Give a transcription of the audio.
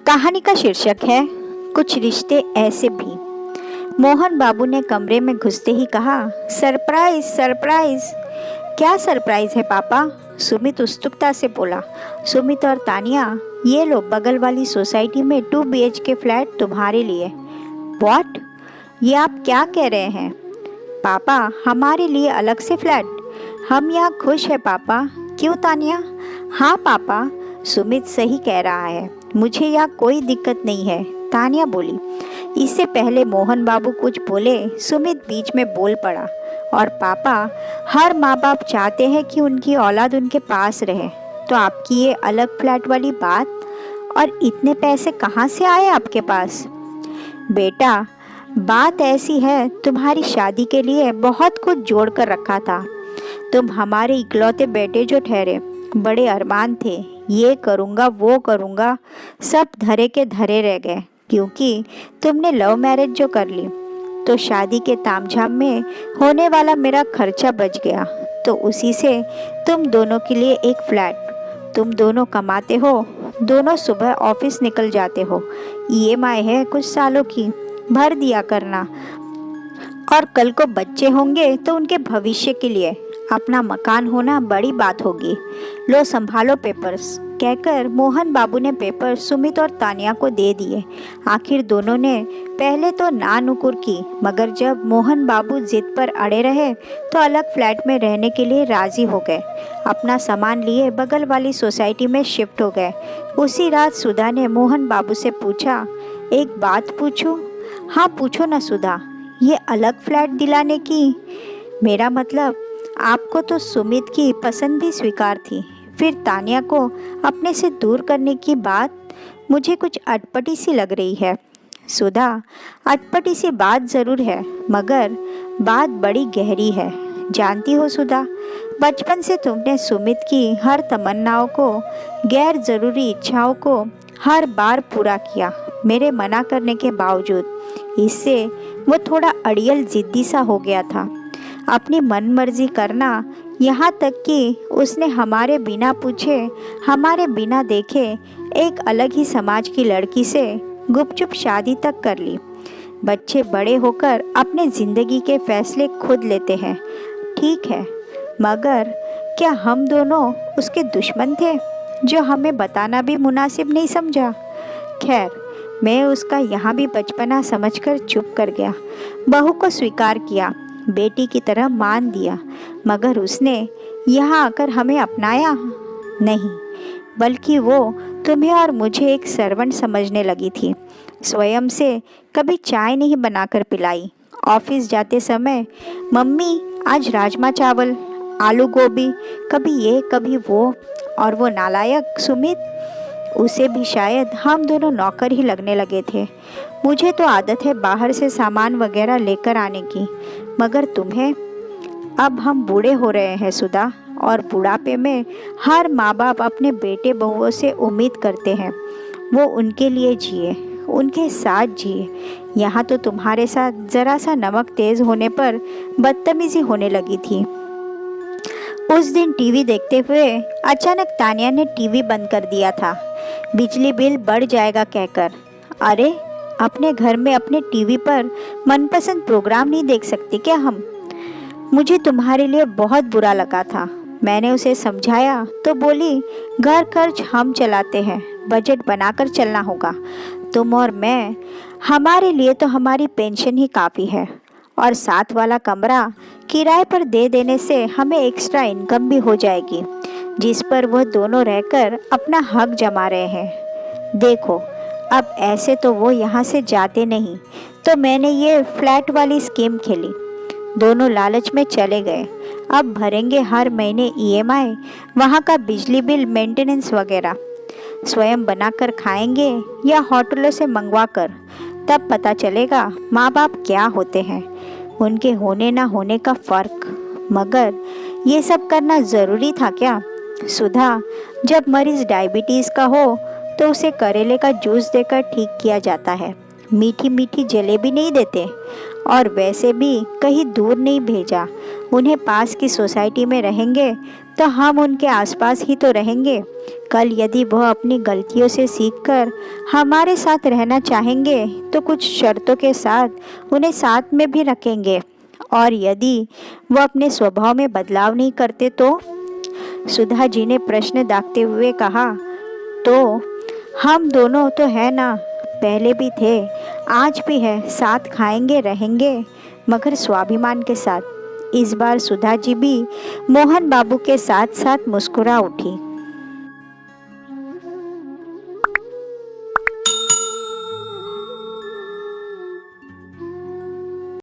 कहानी का शीर्षक है कुछ रिश्ते ऐसे भी। मोहन बाबू ने कमरे में घुसते ही कहा, सरप्राइज सरप्राइज। क्या सरप्राइज है पापा? सुमित उत्सुकता से बोला। सुमित और तानिया, ये लो बगल वाली सोसाइटी में 2 BHK फ्लैट तुम्हारे लिए। व्हाट? ये आप क्या कह रहे हैं? पापा, हमारे लिए अलग से फ्लैट? हम यहाँ खुश है पापा। क्यों तानिया? हाँ पापा, सुमित सही कह रहा है, मुझे यहाँ कोई दिक्कत नहीं है, तानिया बोली। इससे पहले मोहन बाबू कुछ बोले, सुमित बीच में बोल पड़ा, और पापा, हर माँ बाप चाहते हैं कि उनकी औलाद उनके पास रहे, तो आपकी ये अलग फ्लैट वाली बात, और इतने पैसे कहाँ से आए आपके पास? बेटा, बात ऐसी है, तुम्हारी शादी के लिए बहुत कुछ जोड़ कर रखा था। तुम हमारे इकलौते बेटे जो ठहरे, बड़े अरमान थे, ये करूँगा वो करूँगा, सब धरे के धरे रह गए, क्योंकि तुमने लव मैरिज जो कर ली। तो शादी के तामझाम में होने वाला मेरा खर्चा बच गया, तो उसी से तुम दोनों के लिए एक फ्लैट। तुम दोनों कमाते हो, दोनों सुबह ऑफिस निकल जाते हो, EMI है कुछ सालों की, भर दिया करना, और कल को बच्चे होंगे तो उनके भविष्य के लिए अपना मकान होना बड़ी बात होगी। लो संभालो पेपर्स, कहकर मोहन बाबू ने पेपर सुमित और तानिया को दे दिए। आखिर दोनों ने पहले तो ना नुकुर की, मगर जब मोहन बाबू जिद पर अड़े रहे तो अलग फ्लैट में रहने के लिए राजी हो गए। अपना सामान लिए बगल वाली सोसाइटी में शिफ्ट हो गए। उसी रात सुधा ने मोहन बाबू से पूछा, एक बात पूछूं? हाँ पूछो ना सुधा। ये अलग फ्लैट दिलाने की, मेरा मतलब आपको तो सुमित की पसंद भी स्वीकार थी, फिर तानिया को अपने से दूर करने की बात मुझे कुछ अटपटी सी लग रही है। सुधा, अटपटी सी बात ज़रूर है, मगर बात बड़ी गहरी है। जानती हो सुधा, बचपन से तुमने सुमित की हर तमन्नाओं को, गैर ज़रूरी इच्छाओं को हर बार पूरा किया, मेरे मना करने के बावजूद। इससे वो थोड़ा अड़ियल ज़िद्दी सा हो गया था, अपनी मनमर्जी करना, यहाँ तक कि उसने हमारे बिना पूछे, हमारे बिना देखे एक अलग ही समाज की लड़की से गुपचुप शादी तक कर ली। बच्चे बड़े होकर अपने ज़िंदगी के फैसले खुद लेते हैं, ठीक है, मगर क्या हम दोनों उसके दुश्मन थे, जो हमें बताना भी मुनासिब नहीं समझा? खैर, मैं उसका यहाँ भी बचपना समझकर चुप कर गया, बहू को स्वीकार किया, बेटी की तरह मान दिया, मगर उसने यहाँ आकर हमें अपनाया नहीं, बल्कि वो तुम्हें और मुझे एक सर्वेंट समझने लगी थी। स्वयं से कभी चाय नहीं बनाकर पिलाई। ऑफिस जाते समय, मम्मी आज राजमा चावल, आलू गोभी, कभी ये कभी वो, और वो नालायक सुमित, उसे भी शायद हम दोनों नौकर ही लगने लगे थे। मुझे तो आदत है बाहर से सामान वगैरह लेकर आने की, मगर तुम्हें? अब हम बूढ़े हो रहे हैं सुधा, और बुढ़ापे में हर माँ बाप अपने बेटे बहुओं से उम्मीद करते हैं वो उनके लिए जिए, उनके साथ जिए। यहाँ तो तुम्हारे साथ ज़रा सा नमक तेज़ होने पर बदतमीज़ी होने लगी थी। उस दिन टीवी देखते हुए अचानक तानिया ने टीवी बंद कर दिया था, बिजली बिल बढ़ जाएगा कहकर। अरे, अपने घर में अपने टीवी पर मनपसंद प्रोग्राम नहीं देख सकते क्या हम? मुझे तुम्हारे लिए बहुत बुरा लगा था। मैंने उसे समझाया तो बोली, घर खर्च हम चलाते हैं, बजट बनाकर चलना होगा। तुम और मैं, हमारे लिए तो हमारी पेंशन ही काफ़ी है, और साथ वाला कमरा किराए पर दे देने से हमें एक्स्ट्रा इनकम भी हो जाएगी, जिस पर वह दोनों रहकर अपना हक जमा रहे हैं। देखो, अब ऐसे तो वो यहाँ से जाते नहीं, तो मैंने ये फ्लैट वाली स्कीम खेली। दोनों लालच में चले गए। अब भरेंगे हर महीने EMI, वहाँ का बिजली बिल, मेंटेनेंस वगैरह। स्वयं बनाकर खाएंगे या होटलों से मंगवा कर, तब पता चलेगा माँ बाप क्या होते हैं, उनके होने ना होने का फ़र्क। मगर ये सब करना ज़रूरी था क्या? सुधा, जब मरीज़ डायबिटीज़ का हो तो उसे करेले का जूस देकर ठीक किया जाता है, मीठी मीठी जलेबी नहीं देते, और वैसे भी कहीं दूर नहीं भेजा, उन्हें पास की सोसाइटी में रहेंगे तो हम उनके आसपास ही तो रहेंगे। कल यदि वह अपनी गलतियों से सीखकर हमारे साथ रहना चाहेंगे तो कुछ शर्तों के साथ उन्हें साथ में भी रखेंगे। और यदि वह अपने स्वभाव में बदलाव नहीं करते तो? सुधा जी ने प्रश्न दागते हुए कहा, तो हम दोनों तो है ना, पहले भी थे, आज भी है, साथ खाएंगे रहेंगे, मगर स्वाभिमान के साथ। इस बार सुधा जी भी मोहन बाबू के साथ साथ मुस्कुरा उठी।